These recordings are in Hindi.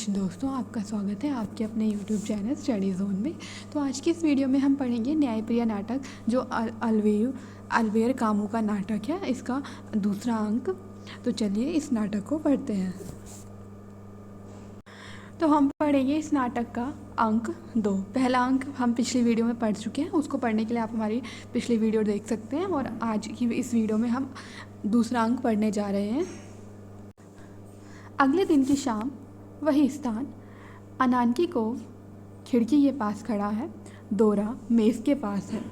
दोस्तों, आपका स्वागत है आपके अपने यूट्यूब चैनल स्टडी जोन में। तो आज की इस वीडियो में हम पढ़ेंगे न्यायप्रिय नाटक, जो अलबेर कामू का नाटक है, इसका दूसरा अंक। तो चलिए इस नाटक को पढ़ते हैं। तो हम पढ़ेंगे इस नाटक का अंक 2। पहला अंक हम पिछली वीडियो में पढ़ चुके हैं, उसको पढ़ने के लिए आप हमारी पिछली वीडियो देख सकते हैं। और आज की इस वीडियो में हम दूसरा अंक पढ़ने जा रहे हैं। अगले दिन की शाम, वही स्थान, अनानकी कोव खिड़की के पास खड़ा है, दोरा मेज़ के पास है।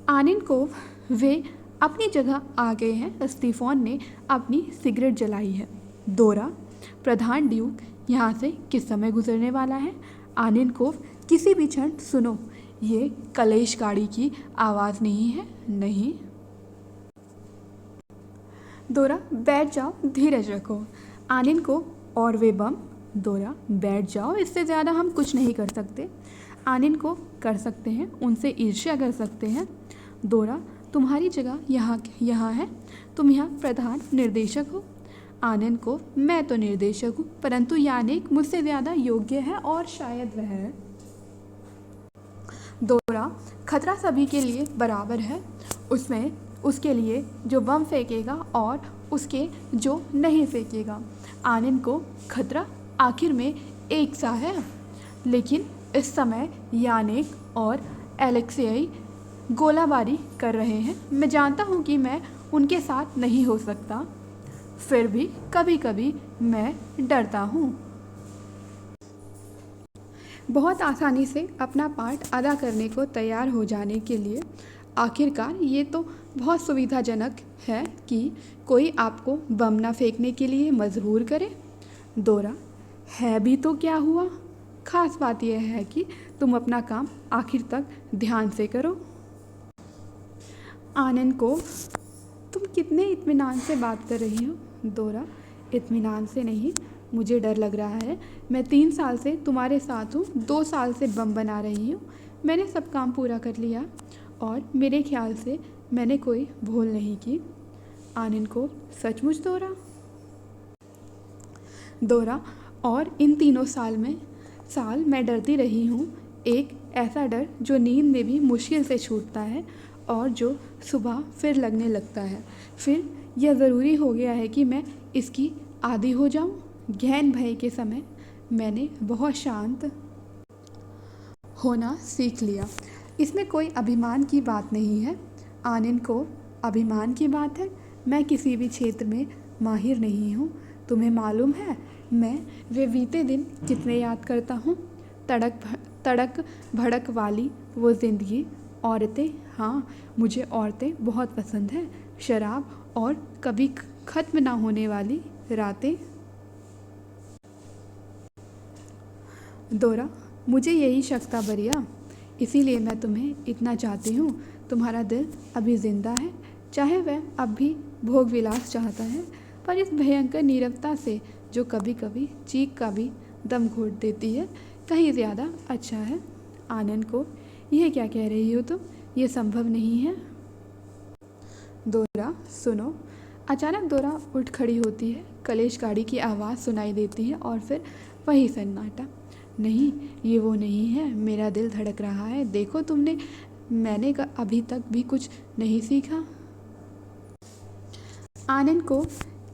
आनंद कोव वे अपनी जगह आ गए हैं। स्टीफन ने अपनी सिगरेट जलाई है। दोरा, प्रधान ड्यूक यहाँ से किस समय गुजरने वाला है? आनंद कोव, किसी भी क्षण। सुनो, ये कलेश गाड़ी की आवाज़ नहीं है? नहीं। दोरा, बैठ जाओ, धीरज रखो। आनंद को, और वे बम? दोरा, बैठ जाओ, इससे ज़्यादा हम कुछ नहीं कर सकते। आनंद को, कर सकते हैं, उनसे ईर्ष्या कर सकते हैं। दोरा, तुम्हारी जगह यहाँ है, तुम यहाँ प्रधान निर्देशक हो। आनंद को, मैं तो निर्देशक हूँ, परंतु यानेक मुझसे ज़्यादा योग्य है और शायद वह है। दोरा, खतरा सभी के लिए बराबर है, उसमें उसके लिए जो बम फेंकेगा और उसके जो नहीं फेंकेगा। आनंद को, खतरा आखिर में एक सा है, लेकिन इस समय यानेक और एलेक्सेई गोलाबारी कर रहे हैं। मैं जानता हूँ कि मैं उनके साथ नहीं हो सकता, फिर भी कभी कभी मैं डरता हूँ। बहुत आसानी से अपना पार्ट अदा करने को तैयार हो जाने के लिए आखिरकार ये तो बहुत सुविधाजनक है कि कोई आपको बम ना फेंकने के लिए मजबूर करे। दोरा, है भी तो क्या हुआ? खास बात यह है कि तुम अपना काम आखिर तक ध्यान से करो। आनंद को, तुम कितने इत्मीनान से बात कर रही हो? दोरा, इत्मीनान से नहीं, मुझे डर लग रहा है। मैं 3 साल से तुम्हारे साथ हूँ, 2 साल से बम बना रही हूँ। मैंने सब काम पूरा कर लिया और मेरे ख्याल से मैंने कोई भूल नहीं की। आनंद को, सचमुच दोरा? दोरा, और इन 3 साल मैं डरती रही हूँ, एक ऐसा डर जो नींद में भी मुश्किल से छूटता है और जो सुबह फिर लगने लगता है। फिर यह ज़रूरी हो गया है कि मैं इसकी आदी हो जाऊँ। गहन भय के समय मैंने बहुत शांत होना सीख लिया। इसमें कोई अभिमान की बात नहीं है। आनंद को, अभिमान की बात है? मैं किसी भी क्षेत्र में माहिर नहीं हूँ। तुम्हें मालूम है मैं वे बीते दिन कितने याद करता हूँ? तड़क भड़क वाली वो ज़िंदगी, औरतें, हाँ मुझे औरतें बहुत पसंद हैं, शराब और कभी ख़त्म ना होने वाली रातें। दोरा, मुझे यही शक था बरिया, इसीलिए मैं तुम्हें इतना चाहती हूँ। तुम्हारा दिल अभी जिंदा है, चाहे वह अब भी भोग विलास चाहता है, पर इस भयंकर नीरवता से जो कभी कभी चीख का भी दम घोट देती है, कहीं ज़्यादा अच्छा है। आनंद को, यह क्या कह रही हो तुम? ये संभव नहीं है। दोरा, सुनो। अचानक दोरा उठ खड़ी होती है। कलेश गाड़ी की आवाज़ सुनाई देती है और फिर वही सन्नाटा। नहीं, ये वो नहीं है, मेरा दिल धड़क रहा है। देखो तुमने, मैंने अभी तक भी कुछ नहीं सीखा। आनंद को,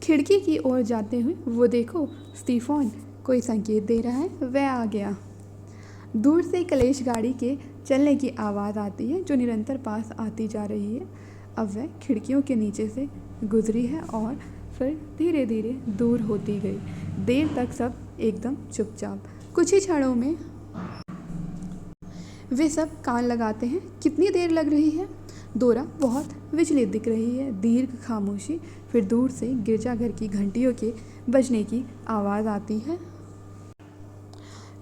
खिड़की की ओर जाते हुए, वो देखो, स्टीफन कोई संकेत दे रहा है, वह आ गया। दूर से कलेश गाड़ी के चलने की आवाज़ आती है जो निरंतर पास आती जा रही है। अब वह खिड़कियों के नीचे से गुजरी है और फिर धीरे धीरे दूर होती गई। देर तक सब एकदम चुपचाप। कुछ ही क्षणों में वे सब कान लगाते हैं। कितनी देर लग रही है? दोरा बहुत विचलित दिख रही है। दीर्घ खामोशी, फिर दूर से गिरजाघर की घंटियों के बजने की आवाज़ आती है।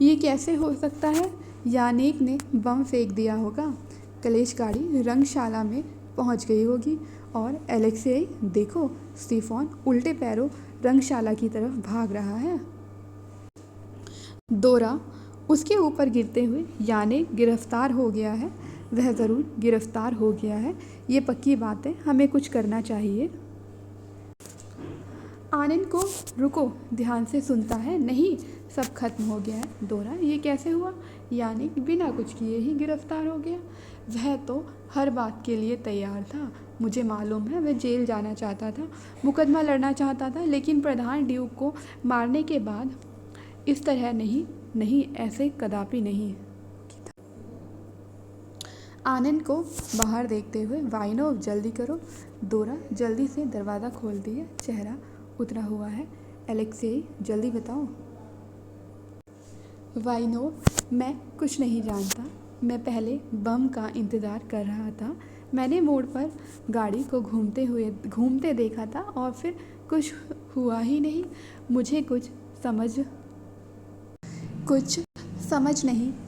ये कैसे हो सकता है? यानेक ने बम फेंक दिया होगा। कलेश गाड़ी रंगशाला में पहुंच गई होगी और एलेक्सेई, देखो, स्टीफन उल्टे पैरों रंगशाला की तरफ भाग रहा है। दोरा, उसके ऊपर गिरते हुए यानेक गिरफ्तार हो गया है। वह ज़रूर गिरफ्तार हो गया है, ये पक्की बात है। हमें कुछ करना चाहिए। आनंद को रुको ध्यान से सुनता है। नहीं, सब खत्म हो गया है। दोरा, ये कैसे हुआ? यानी बिना कुछ किए ही गिरफ्तार हो गया? वह तो हर बात के लिए तैयार था। मुझे मालूम है वह जेल जाना चाहता था, मुकदमा लड़ना चाहता था, लेकिन प्रधान ड्यूक को मारने के बाद इस तरह नहीं, नहीं, ऐसे कदापि नहीं। आनंद को बाहर देखते हुए, वाइनोव जल्दी करो। दोरा जल्दी से दरवाज़ा खोल दिया। चेहरा उतरा हुआ है। एलेक्सेई, जल्दी बताओ। वाइनोव, मैं कुछ नहीं जानता। मैं पहले बम का इंतज़ार कर रहा था। मैंने मोड़ पर गाड़ी को घूमते देखा था और फिर कुछ हुआ ही नहीं। मुझे कुछ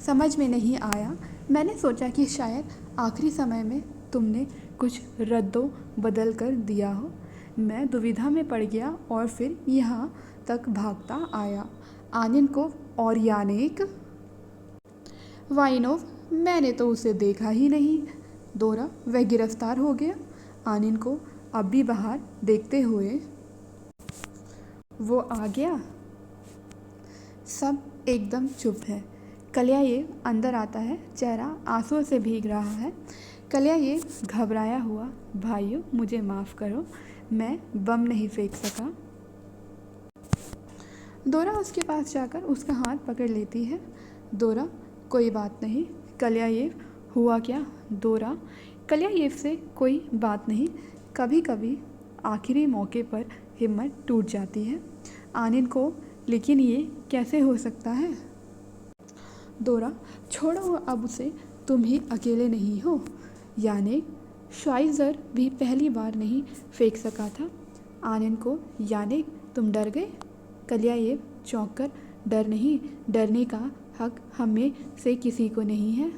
समझ में नहीं आया। मैंने सोचा कि शायद आखिरी समय में तुमने कुछ रद्दो बदल कर दिया हो। मैं दुविधा में पड़ गया और फिर यहाँ तक भागता आया। आनंद को और यानेक। वाइनोव, मैंने तो उसे देखा ही नहीं। दोरा, वह गिरफ्तार हो गया? आनंद को अब भी बाहर देखते हुए, वो आ गया? सब एकदम चुप है। कल्यायेव अंदर आता है। चेहरा आंसुओं से भीग रहा है। कल्यायेव घबराया हुआ, भाइयों मुझे माफ़ करो, मैं बम नहीं फेंक सका। दोरा उसके पास जाकर उसका हाथ पकड़ लेती है। दोरा, कोई बात नहीं। कल्यायेव, हुआ क्या? दोरा, कल्यायेव से कोई बात नहीं। कभी कभी आखिरी मौके पर हिम्मत टूट जाती है। आनंद को, लेकिन ये कैसे हो सकता है? दोरा, छोड़ो अब उसे, तुम ही अकेले नहीं हो। यानेक, श्वाइज़र भी पहली बार नहीं फेंक सका था। आनंद को, यानेक तुम डर गए? कल्यायेव चौंक कर, डर नहीं, डरने का हक हम में से किसी को नहीं है।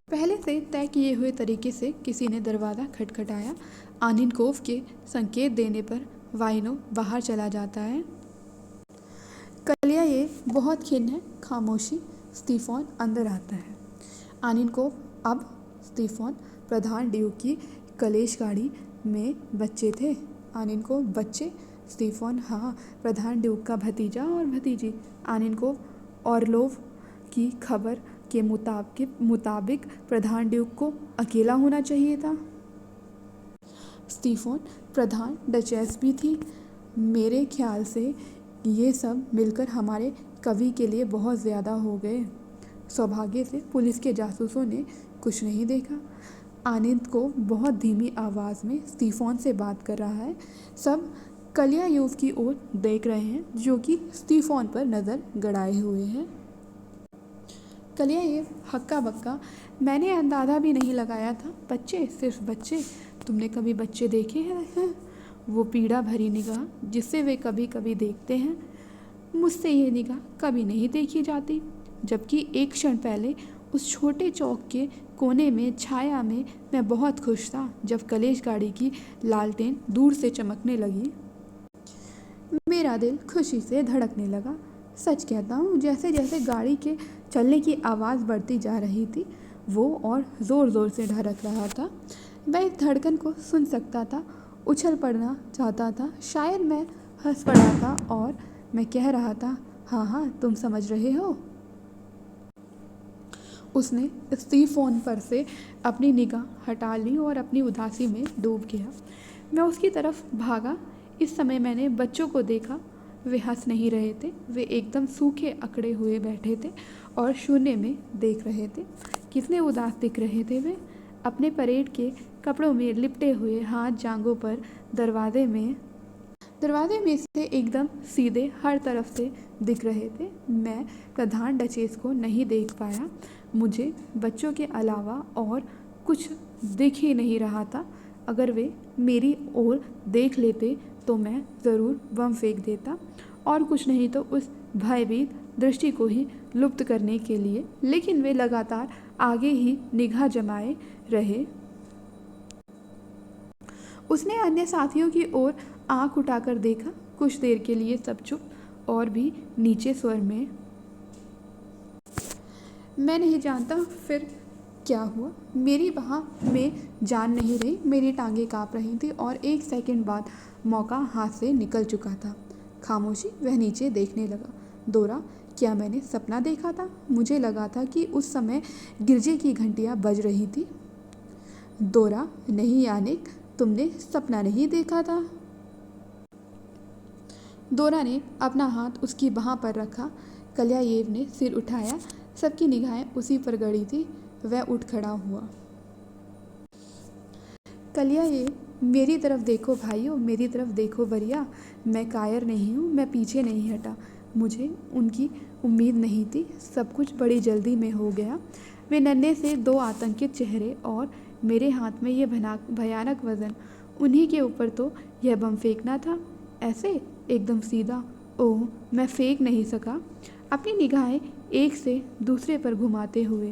पहले से तय किए हुए तरीके से किसी ने दरवाज़ा खटखटाया। आनंदकोव के संकेत देने पर वाइनो बाहर चला जाता है। कल्यायेव बहुत खिन्न है। खामोशी। स्टीफन अंदर आता है। आनंदकोव, अब? स्टीफन, प्रधान ड्यूक की कलेश गाड़ी में बच्चे थे। आनंदकोव, बच्चे? स्टीफन, हाँ, प्रधान ड्यूक का भतीजा और भतीजी। आनंदकोव, ऑर्लोव की खबर के मुताबिक प्रधान ड्यूक को अकेला होना चाहिए था। स्टीफन, प्रधान डचेस भी थी। मेरे ख्याल से ये सब मिलकर हमारे कवि के लिए बहुत ज़्यादा हो गए। सौभाग्य से पुलिस के जासूसों ने कुछ नहीं देखा। आनंद को बहुत धीमी आवाज़ में स्टीफन से बात कर रहा है। सब कल्यायेव की ओर देख रहे हैं, जो कि स्टीफन पर नज़र गड़ाए हुए हैं। कल्यायेव हक्का बक्का, मैंने अंदाज़ा भी नहीं लगाया था। बच्चे, सिर्फ बच्चे? तुमने कभी बच्चे देखे हैं? वो पीड़ा भरी निगाह जिससे वे कभी कभी देखते हैं, मुझसे ये निगाह कभी नहीं देखी जाती। जबकि एक क्षण पहले उस छोटे चौक के कोने में छाया में मैं बहुत खुश था जब कलेश गाड़ी की लालटेन दूर से चमकने लगी। मेरा दिल खुशी से धड़कने लगा। सच कहता हूँ, जैसे जैसे गाड़ी के चलने की आवाज़ बढ़ती जा रही थी, वो और ज़ोर ज़ोर से धड़क रहा था। मैं इस धड़कन को सुन सकता था। उछल पड़ना चाहता था। शायद मैं हंस पड़ा था और मैं कह रहा था, हाँ हाँ, तुम समझ रहे हो। उसने स्टीफन पर से अपनी निगाह हटा ली और अपनी उदासी में डूब गया। मैं उसकी तरफ भागा। इस समय मैंने बच्चों को देखा। वे हंस नहीं रहे थे। वे एकदम सूखे अकड़े हुए बैठे थे और शून्य में देख रहे थे। कितने उदास दिख रहे थे वे, अपने परेड के कपड़ों में लिपटे हुए, हाथ जांघों पर, दरवाजे में से एकदम सीधे हर तरफ से दिख रहे थे। मैं प्रधान डचेस को नहीं देख पाया। मुझे बच्चों के अलावा और कुछ दिख ही नहीं रहा था। अगर वे मेरी ओर देख लेते तो मैं ज़रूर बम फेंक देता, और कुछ नहीं तो उस भयभीत दृष्टि को ही लुप्त करने के लिए। लेकिन वे लगातार आगे ही निगाह जमाए रहे। उसने अन्य साथियों की ओर आंख उठाकर देखा। कुछ देर के लिए सब चुप, और भी नीचे स्वर में, मैं नहीं जानता फिर क्या हुआ। मेरी बाह में जान नहीं रही, मेरी टांगें काँप रही थी और एक सेकंड बाद मौका हाथ से निकल चुका था। खामोशी वह नीचे देखने लगा। दोरा, क्या मैंने सपना देखा था? मुझे लगा था कि उस समय गिरजे की घंटियां बज रही थी। दोरा, नहीं यानिक, तुमने सपना नहीं देखा था। दोरा ने अपना हाथ उसकी बाह पर रखा। कल्यायेव ने सिर उठाया। सबकी निगाहें उसी पर गड़ी थी। वह उठ खड़ा हुआ। कल्यायेव, मेरी तरफ देखो भाइयों, मेरी तरफ देखो बरिया। मैं कायर नहीं हूँ, मैं पीछे नहीं हटा। मुझे उनकी उम्मीद नहीं थी। सब कुछ बड़ी जल्दी में हो गया। वे नन्हे से दो आतंकित चेहरे और मेरे हाथ में ये भयानक वज़न। उन्हीं के ऊपर तो यह बम फेंकना था, ऐसे एकदम सीधा। ओह, मैं फेंक नहीं सका। अपनी निगाहें एक से दूसरे पर घुमाते हुए।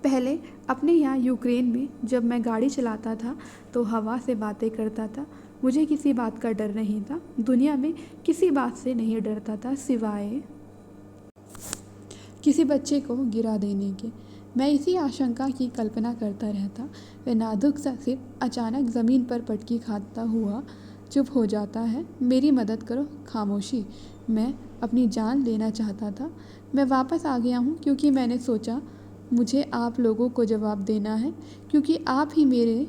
पहले अपने यहाँ यूक्रेन में जब मैं गाड़ी चलाता था तो हवा से बातें करता था। मुझे किसी बात का डर नहीं था। दुनिया में किसी बात से नहीं डरता था सिवाय किसी बच्चे को गिरा देने के। मैं इसी आशंका की कल्पना करता रहता। वह नाजुक सा सिर अचानक ज़मीन पर पटकी खाता हुआ चुप हो जाता है। मेरी मदद करो। खामोशी। मैं अपनी जान लेना चाहता था। मैं वापस आ गया हूँ क्योंकि मैंने सोचा मुझे आप लोगों को जवाब देना है, क्योंकि आप ही मेरे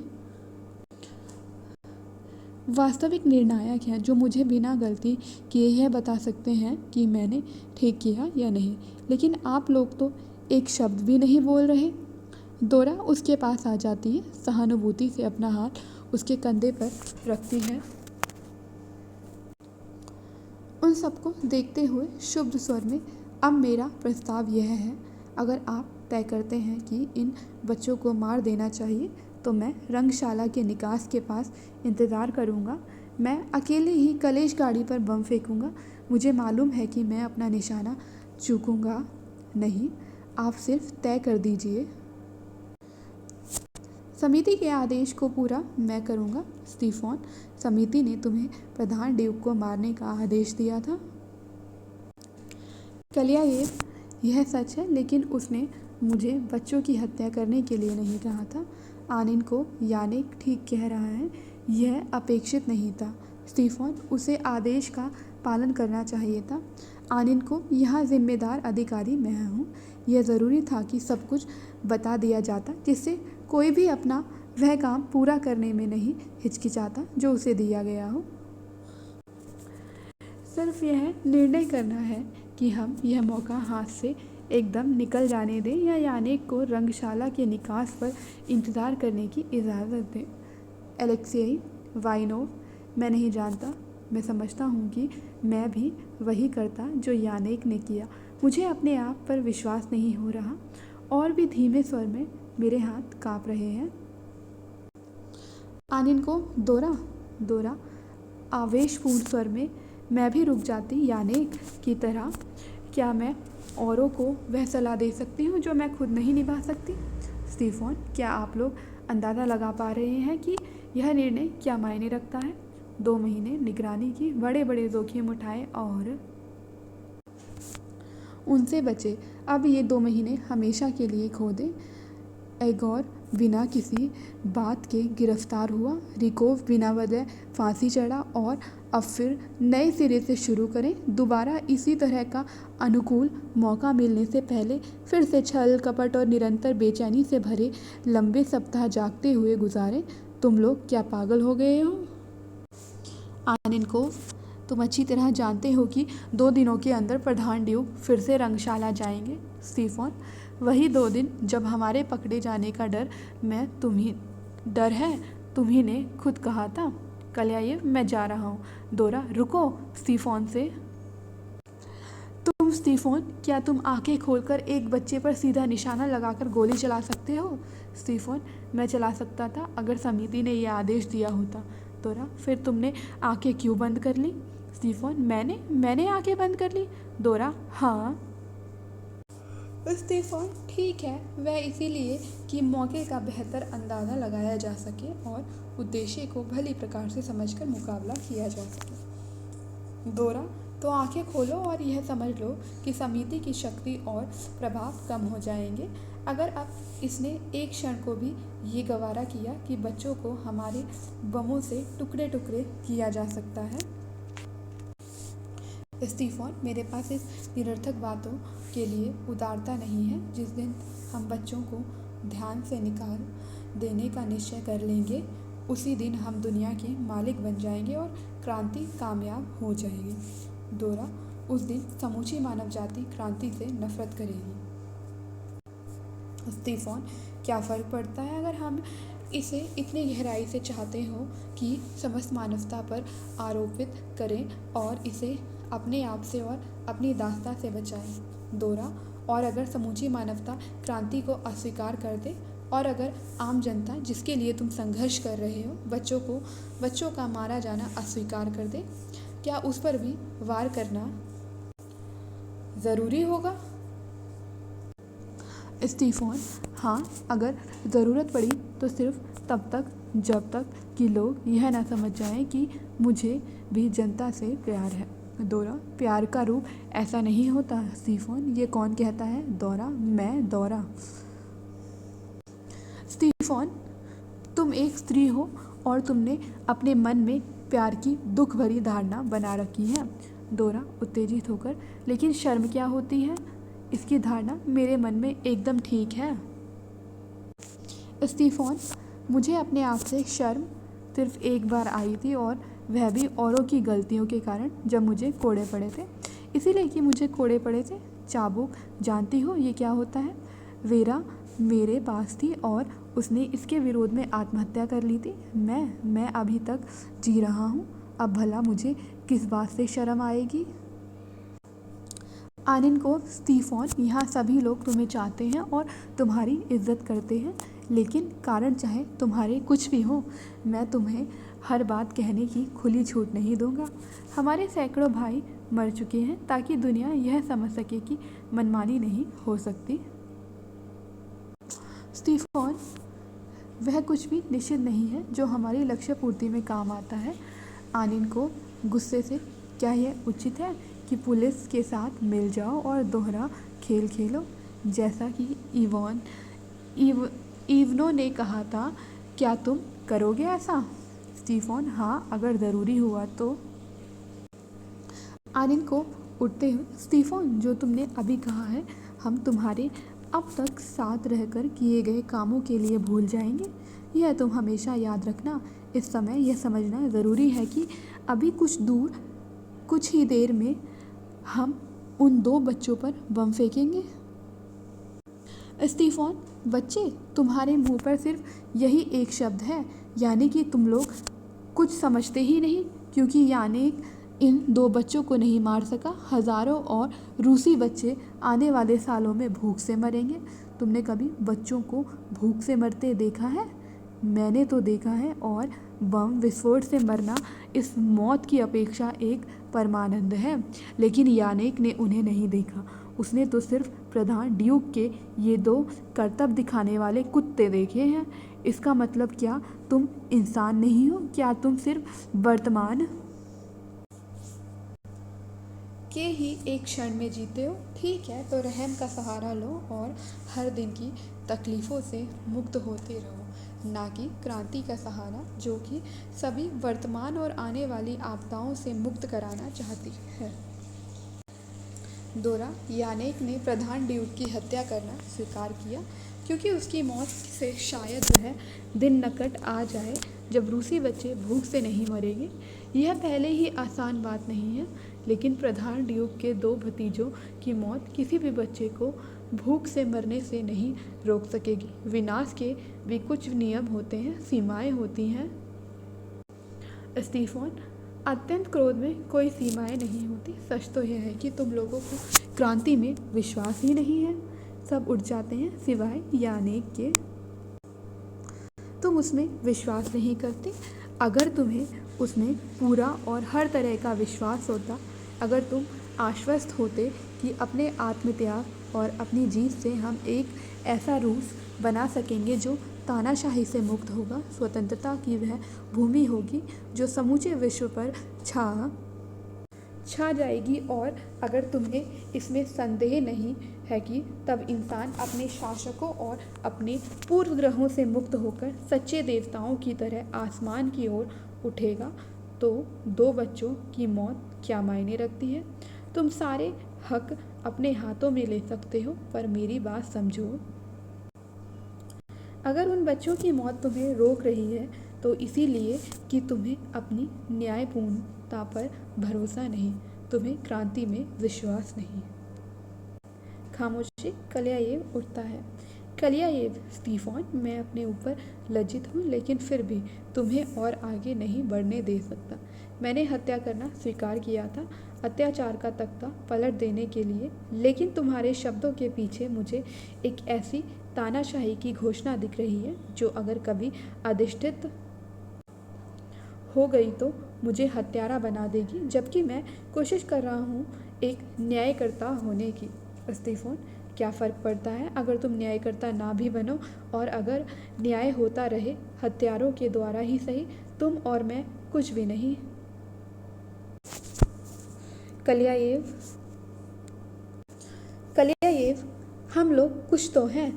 वास्तविक निर्णायक हैं जो मुझे बिना गलती किए यह बता सकते हैं कि मैंने ठीक किया या नहीं। लेकिन आप लोग तो एक शब्द भी नहीं बोल रहे। दोरा उसके पास आ जाती है, सहानुभूति से अपना हाथ उसके कंधे पर रखती है। उन सबको देखते हुए शुभ स्वर में, अब मेरा प्रस्ताव यह है, अगर आप तय करते हैं कि इन बच्चों को मार देना चाहिए तो मैं रंगशाला के निकास के पास इंतज़ार करूंगा। मैं अकेले ही कलेश गाड़ी पर बम फेंकूंगा। मुझे मालूम है कि मैं अपना निशाना चूकूंगा नहीं। आप सिर्फ तय कर दीजिए। समिति के आदेश को पूरा मैं करूंगा। स्टीफन, समिति ने तुम्हें प्रधान ड्यूक को मारने का आदेश दिया था। कल्यायेव, यह सच है, लेकिन उसने मुझे बच्चों की हत्या करने के लिए नहीं कहा था। आनिन को यानिक ठीक कह रहा है, यह अपेक्षित नहीं था। स्टीफन, उसे आदेश का पालन करना चाहिए था। आनिन को यहाँ जिम्मेदार अधिकारी मैं हूँ। यह ज़रूरी था कि सब कुछ बता दिया जाता जिससे कोई भी अपना वह काम पूरा करने में नहीं हिचकिचाता जो उसे दिया गया हो। सिर्फ यह निर्णय करना है कि हम यह मौका हाथ से एकदम निकल जाने दें या यानिक को रंगशाला के निकास पर इंतज़ार करने की इजाज़त दें। एलेक्सेई वाइनोव, मैं नहीं जानता। मैं समझता हूँ कि मैं भी वही करता जो यानिक ने किया। मुझे अपने आप पर विश्वास नहीं हो रहा। और भी धीमे स्वर में मेरे हाथ काँप रहे हैं। आनिन को दोरा आवेशपूर्ण स्वर में, मैं भी रुक जाती यानिक की तरह। क्या मैं औरों को वह सलाह दे सकती हूँ जो मैं खुद नहीं निभा सकती? स्टीफन, क्या आप लोग अंदाज़ा लगा पा रहे हैं कि यह निर्णय क्या मायने रखता है? 2 महीने निगरानी की, बड़े बड़े जोखिम उठाए और उनसे बचे। अब ये 2 महीने हमेशा के लिए खो दें। एगोर बिना किसी बात के गिरफ्तार हुआ। रिकोव बिना वजह फांसी चढ़ा और अब फिर नए सिरे से शुरू करें। दोबारा इसी तरह का अनुकूल मौका मिलने से पहले फिर से छल कपट और निरंतर बेचैनी से भरे लंबे सप्ताह जागते हुए गुजारें। तुम लोग क्या पागल हो गए हो? आनिनकोव, तुम अच्छी तरह जानते हो कि 2 दिनों के अंदर प्रधान ड्यूक फिर से रंगशाला जाएंगे। स्टीफन, वही 2 दिन जब हमारे पकड़े जाने का डर है, तुम्ही ने खुद कहा था। कल्यायेव, मैं जा रहा हूँ। दोरा, रुको स्टीफन से। स्टीफन, क्या तुम आंखें खोलकर एक बच्चे पर सीधा निशाना लगाकर गोली चला सकते हो? स्टीफन, मैं चला सकता था अगर समिति ने यह आदेश दिया होता। दोरा, फिर तुमने आंखें क्यों बंद कर ली? स्टीफन, मैंने आंखें बंद कर ली? दोरा, हाँ। स्टीफन, ठीक है, वह इसीलिए कि मौके का बेहतर अंदाज़ा लगाया जा सके और उद्देश्य को भली प्रकार से समझकर मुकाबला किया जा सके। दोरा, तो आंखें खोलो और यह समझ लो कि समिति की शक्ति और प्रभाव कम हो जाएंगे अगर अब इसने एक क्षण को भी ये गवारा किया कि बच्चों को हमारे बमों से टुकड़े टुकड़े किया जा सकता है। स्टीफन, मेरे पास इस निरर्थक बातों के लिए उदारता नहीं है। जिस दिन हम बच्चों को ध्यान से निकाल देने का निश्चय कर लेंगे उसी दिन हम दुनिया के मालिक बन जाएंगे और क्रांति कामयाब हो जाएगी। दोरा, उस दिन समूची मानव जाति क्रांति से नफरत करेगी। स्टीफन, क्या फ़र्क पड़ता है अगर हम इसे इतनी गहराई से चाहते हो कि समस्त मानवता पर आरोपित करें और इसे अपने आप से और अपनी दास्ता से बचाएं। दोरा, और अगर समूची मानवता क्रांति को अस्वीकार कर दे और अगर आम जनता जिसके लिए तुम संघर्ष कर रहे हो बच्चों का मारा जाना अस्वीकार कर दे, क्या उस पर भी वार करना ज़रूरी होगा? स्टीफन, हाँ, अगर ज़रूरत पड़ी तो सिर्फ तब तक जब तक कि लोग यह ना समझ जाएं कि मुझे भी जनता से प्यार है। दोरा, प्यार का रूप ऐसा नहीं होता। स्टीफन, ये कौन कहता है? दोरा, मैं दोरा। स्टीफन, तुम एक स्त्री हो और तुमने अपने मन में प्यार की दुख भरी धारणा बना रखी है। दोरा उत्तेजित होकर, लेकिन शर्म क्या होती है? इसकी धारणा मेरे मन में एकदम ठीक है। स्टीफन, मुझे अपने आप से शर्म सिर्फ एक बार आई थी और वह भी औरों की गलतियों के कारण जब मुझे कोड़े पड़े थे। इसीलिए कि मुझे कोड़े पड़े थे। चाबुक, जानती हो ये क्या होता है? वेरा मेरे पास थी और उसने इसके विरोध में आत्महत्या कर ली थी। मैं अभी तक जी रहा हूँ। अब भला मुझे किस बात से शर्म आएगी? आनंद को, स्टीफन, यहाँ सभी लोग तुम्हें चाहते हैं और तुम्हारी इज्जत करते हैं, लेकिन कारण चाहे तुम्हारे कुछ भी हो, मैं तुम्हें हर बात कहने की खुली छूट नहीं दूंगा। हमारे सैकड़ों भाई मर चुके हैं ताकि दुनिया यह समझ सके कि मनमानी नहीं हो सकती। स्टीफन, वह कुछ भी निश्चित नहीं है जो हमारी लक्ष्य पूर्ति में काम आता है। आनंद को गुस्से से, क्या यह उचित है कि पुलिस के साथ मिल जाओ और दोहरा खेल खेलो जैसा कि इवनो ने कहा था? क्या तुम करोगे ऐसा? स्टीफन, हाँ, अगर ज़रूरी हुआ तो। आनंद को उठते हुए, स्टीफन, जो तुमने अभी कहा है हम तुम्हारे अब तक साथ रहकर किए गए कामों के लिए भूल जाएंगे। यह तुम हमेशा याद रखना। इस समय यह समझना ज़रूरी है कि अभी कुछ ही देर में हम उन 2 बच्चों पर बम फेंकेंगे। स्टीफन, बच्चे, तुम्हारे मुंह पर सिर्फ यही एक शब्द है, यानी कि तुम लोग कुछ समझते ही नहीं, क्योंकि यानीक इन 2 बच्चों को नहीं मार सका। हज़ारों और रूसी बच्चे आने वाले सालों में भूख से मरेंगे। तुमने कभी बच्चों को भूख से मरते देखा है? मैंने तो देखा है, और बम विस्फोट से मरना इस मौत की अपेक्षा एक परमानंद है। लेकिन यानीक ने उन्हें नहीं देखा। उसने तो सिर्फ प्रधान ड्यूक के ये 2 करतब दिखाने वाले कुत्ते देखे हैं। इसका मतलब क्या तुम इंसान नहीं हो? क्या तुम सिर्फ वर्तमान के ही एक क्षण में जीते हो? ठीक है, तो रहम का सहारा लो और हर दिन की तकलीफ़ों से मुक्त होते रहो, ना कि क्रांति का सहारा जो कि सभी वर्तमान और आने वाली आपदाओं से मुक्त कराना चाहती है। दोरा, यानीक ने प्रधान ड्यूक की हत्या करना स्वीकार किया क्योंकि उसकी मौत से शायद वह दिन निकट आ जाए जब रूसी बच्चे भूख से नहीं मरेंगे। यह पहले ही आसान बात नहीं है, लेकिन प्रधान ड्यूक के 2 भतीजों की मौत किसी भी बच्चे को भूख से मरने से नहीं रोक सकेगी। विनाश के भी कुछ नियम होते हैं, सीमाएं होती हैं। स्टीफन, अत्यंत क्रोध में कोई सीमाएं नहीं होती। सच तो यह है कि तुम लोगों को क्रांति में विश्वास ही नहीं है। सब उठ जाते हैं सिवाय यानीक के। तुम उसमें विश्वास नहीं करते। अगर तुम्हें उसमें पूरा और हर तरह का विश्वास होता, अगर तुम आश्वस्त होते कि अपने आत्मत्याग और अपनी जीत से हम एक ऐसा रूस बना सकेंगे जो तानाशाही से मुक्त होगा, स्वतंत्रता की वह भूमि होगी जो समूचे विश्व पर छा छा जाएगी। और अगर तुम्हें इसमें संदेह नहीं है कि तब इंसान अपने शासकों और अपने पूर्व ग्रहों से मुक्त होकर सच्चे देवताओं की तरह आसमान की ओर उठेगा, तो 2 बच्चों की मौत क्या मायने रखती है। तुम सारे हक अपने हाथों में ले सकते हो, पर मेरी बात समझो। अगर उन बच्चों की मौत तुम्हें रोक रही है तो इसीलिए कि तुम्हें अपनी न्यायपूर्णता पर भरोसा नहीं, तुम्हें क्रांति में विश्वास नहीं। खामोशी। कलियाएव उठता है। कलियाएव, स्टीफन, मैं अपने ऊपर लज्जित हूँ, लेकिन फिर भी तुम्हें और आगे नहीं बढ़ने दे सकता। मैंने हत्या करना स्वीकार किया था, अत्याचार का तख्ता पलट देने के लिए, लेकिन तुम्हारे शब्दों के पीछे मुझे एक ऐसी तानाशाही की घोषणा दिख रही है जो अगर कभी अधिष्ठित हो गई तो मुझे हत्यारा बना देगी, जबकि मैं कोशिश कर रहा हूँ एक न्यायकर्ता होने की। स्टीफन, क्या फ़र्क पड़ता है अगर तुम न्यायकर्ता ना भी बनो, और अगर न्याय होता रहे हत्यारों के द्वारा ही सही, तुम और मैं कुछ भी नहीं। कलियाएव, हम लोग कुछ तो हैं,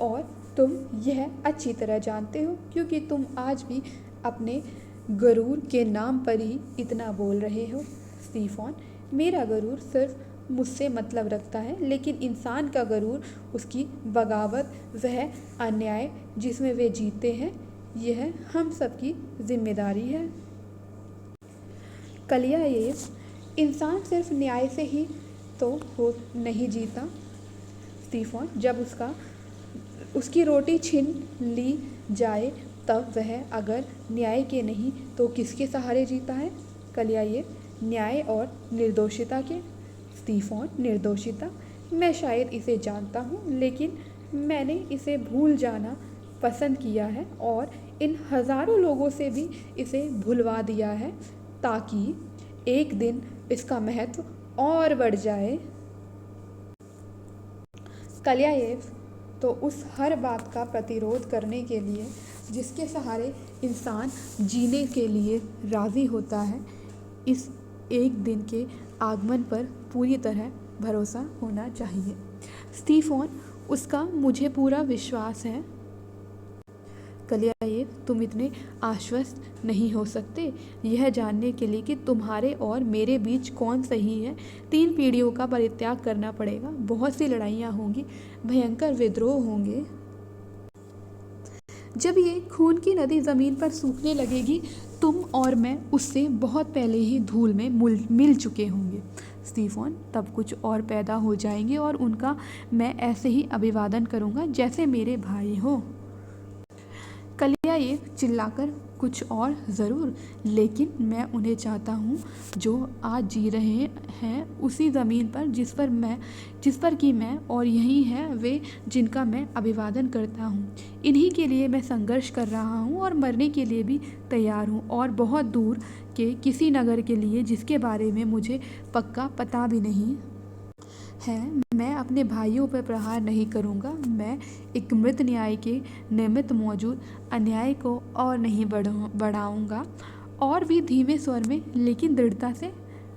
और तुम यह अच्छी तरह जानते हो, क्योंकि तुम आज भी अपने गरूर के नाम पर ही इतना बोल रहे हो। स्टीफन, मेरा गरूर सिर्फ मुझसे मतलब रखता है, लेकिन इंसान का गरूर, उसकी बगावत, वह अन्याय जिसमें वे जीते हैं, यह हम सबकी जिम्मेदारी है। कलियाएव, इंसान सिर्फ न्याय से ही तो हो नहीं जीता। स्टीफन, जब उसकी रोटी छीन ली जाए तब वह अगर न्याय के नहीं तो किसके सहारे जीता है। कलियाएव, न्याय और निर्दोषिता के। स्टीफन, निर्दोषिता, मैं शायद इसे जानता हूँ, लेकिन मैंने इसे भूल जाना पसंद किया है और इन हज़ारों लोगों से भी इसे भुलवा दिया है, ताकि एक दिन इसका महत्व और बढ़ जाए। कलियाएव, तो उस हर बात का प्रतिरोध करने के लिए जिसके सहारे इंसान जीने के लिए राज़ी होता है, इस एक दिन के आगमन पर पूरी तरह भरोसा होना चाहिए। स्टीफन, उसका मुझे पूरा विश्वास है। कलियाएव, तुम इतने आश्वस्त नहीं हो सकते यह जानने के लिए कि तुम्हारे और मेरे बीच कौन सही है। 3 पीढ़ियों का परित्याग करना पड़ेगा, बहुत सी लड़ाइयाँ होंगी, भयंकर विद्रोह होंगे। जब ये खून की नदी ज़मीन पर सूखने लगेगी, तुम और मैं उससे बहुत पहले ही धूल में मिल चुके होंगे। स्टीफन, तब कुछ और पैदा हो जाएंगे और उनका मैं ऐसे ही अभिवादन करूँगा जैसे मेरे भाई हो। कलियाएव चिल्लाकर, कुछ और ज़रूर, लेकिन मैं उन्हें चाहता हूँ जो आज जी रहे हैं उसी ज़मीन पर जिस पर कि मैं, और यही हैं वे जिनका मैं अभिवादन करता हूँ। इन्हीं के लिए मैं संघर्ष कर रहा हूँ और मरने के लिए भी तैयार हूँ, और बहुत दूर के किसी नगर के लिए जिसके बारे में मुझे पक्का पता भी नहीं है। मैं अपने भाइयों पर प्रहार नहीं करूँगा। मैं एक मृत न्याय के निमित्त मौजूद अन्याय को और नहीं बढ़ाऊँगा। और भी धीमे स्वर में लेकिन दृढ़ता से,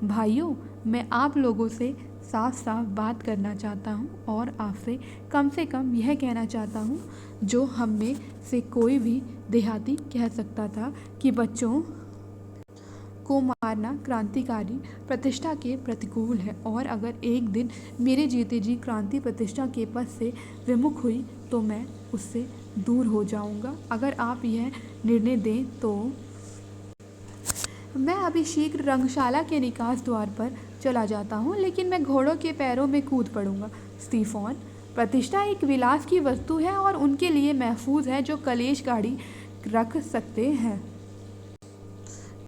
भाइयों, मैं आप लोगों से साफ साफ बात करना चाहता हूँ, और आपसे कम से कम यह कहना चाहता हूँ जो हम में से कोई भी देहाती कह सकता था कि बच्चों को मारना क्रांतिकारी प्रतिष्ठा के प्रतिकूल है, और अगर एक दिन मेरे जीते जी क्रांति प्रतिष्ठा के पद से विमुख हुई तो मैं उससे दूर हो जाऊंगा। अगर आप यह निर्णय दें तो मैं अभी शीघ्र रंगशाला के निकास द्वार पर चला जाता हूँ, लेकिन मैं घोड़ों के पैरों में कूद पड़ूंगा। स्टीफन, प्रतिष्ठा एक विलास की वस्तु है और उनके लिए महफूज है जो कलेश गाड़ी रख सकते हैं।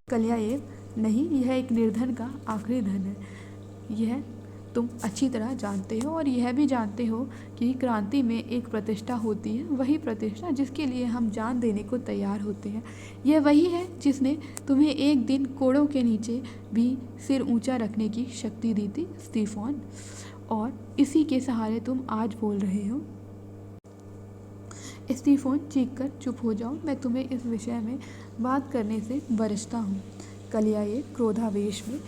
कलियाएव, नहीं, यह एक निर्धन का आखिरी धन है। यह तुम अच्छी तरह जानते हो, और यह भी जानते हो कि क्रांति में एक प्रतिष्ठा होती है, वही प्रतिष्ठा जिसके लिए हम जान देने को तैयार होते हैं। यह वही है जिसने तुम्हें एक दिन कोड़ों के नीचे भी सिर ऊंचा रखने की शक्ति दी थी। स्टीफन, और इसी के सहारे तुम आज बोल रहे हो। स्टीफन चीख कर, चुप हो जाओ, मैं तुम्हें इस विषय में बात करने से बरसता हूँ। कलियाएँ क्रोधावेश में,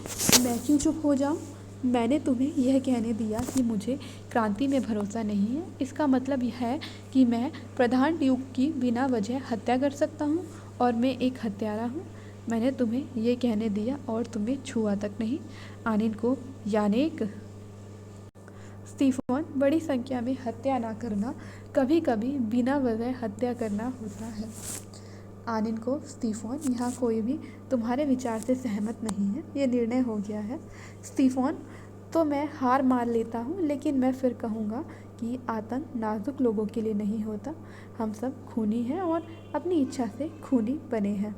मैं क्यों चुप हो जाऊँ? मैंने तुम्हें यह कहने दिया कि मुझे क्रांति में भरोसा नहीं है। इसका मतलब यह है कि मैं प्रधान ड्यूक की बिना वजह हत्या कर सकता हूँ और मैं एक हत्यारा हूँ। मैंने तुम्हें ये कहने दिया और तुम्हें छुआ तक नहीं। आनिन को यानेक स्टीफन, बड़ी संख्या में हत्या ना करना, कभी कभी बिना वजह हत्या करना होता है। आनिन को स्टीफन, यहाँ कोई भी तुम्हारे विचार से सहमत नहीं है, ये निर्णय हो गया है। स्टीफन, तो मैं हार मान लेता हूँ, लेकिन मैं फिर कहूँगा कि आतंक नाजुक लोगों के लिए नहीं होता। हम सब खूनी हैं और अपनी इच्छा से खूनी बने हैं।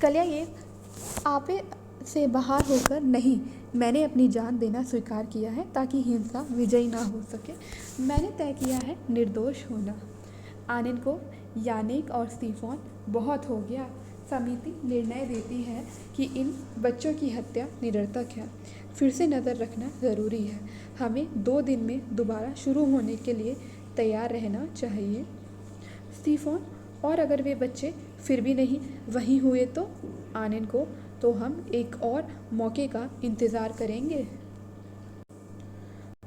कलियाएँ आपे से बाहर होकर, नहीं, मैंने अपनी जान देना स्वीकार किया है ताकि हिंसा विजयी ना हो सके। मैंने तय किया है निर्दोष होना। आनिन को यानेक और स्टीफन, बहुत हो गया। समिति निर्णय देती है कि इन बच्चों की हत्या निरर्थक है। फिर से नज़र रखना ज़रूरी है। हमें 2 दिन में दोबारा शुरू होने के लिए तैयार रहना चाहिए। स्टीफन, और अगर वे बच्चे फिर भी नहीं वहीं हुए तो? आनिन को, तो हम एक और मौके का इंतज़ार करेंगे।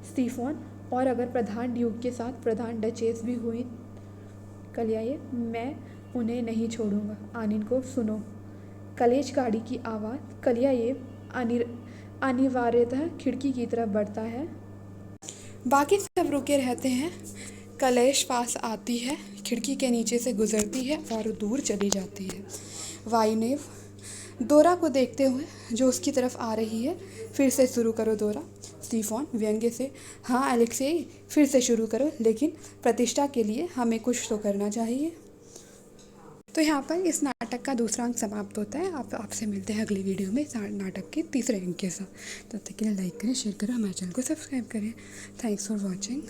स्टीफन, और अगर प्रधान ड्यूक के साथ प्रधान डचेस भी हुई? कलियाएँ, मैं उन्हें नहीं छोड़ूंगा। आनिन को, सुनो। कलेज गाड़ी की आवाज़। कलियाएँ अनिवार्यतः खिड़की की तरफ बढ़ता है। बाकी सब रुके रहते हैं। कलेश पास आती है, खिड़की के नीचे से गुजरती है और दूर चली जाती है। वायुनेव दोरा को देखते हुए, जो उसकी तरफ आ रही है, फिर से शुरू करो दोरा। स्टीफन व्यंग्य से, हाँ एलेक्सेई, फिर से शुरू करो, लेकिन प्रतिष्ठा के लिए हमें कुछ तो करना चाहिए। तो यहाँ पर इस नाटक का दूसरा अंक समाप्त होता है। आपसे मिलते हैं अगली वीडियो में नाटक के तीसरे अंक के साथ। तब तक के लिए लाइक करें, शेयर करें, हमारे चैनल को सब्सक्राइब करें। Thanks for watching.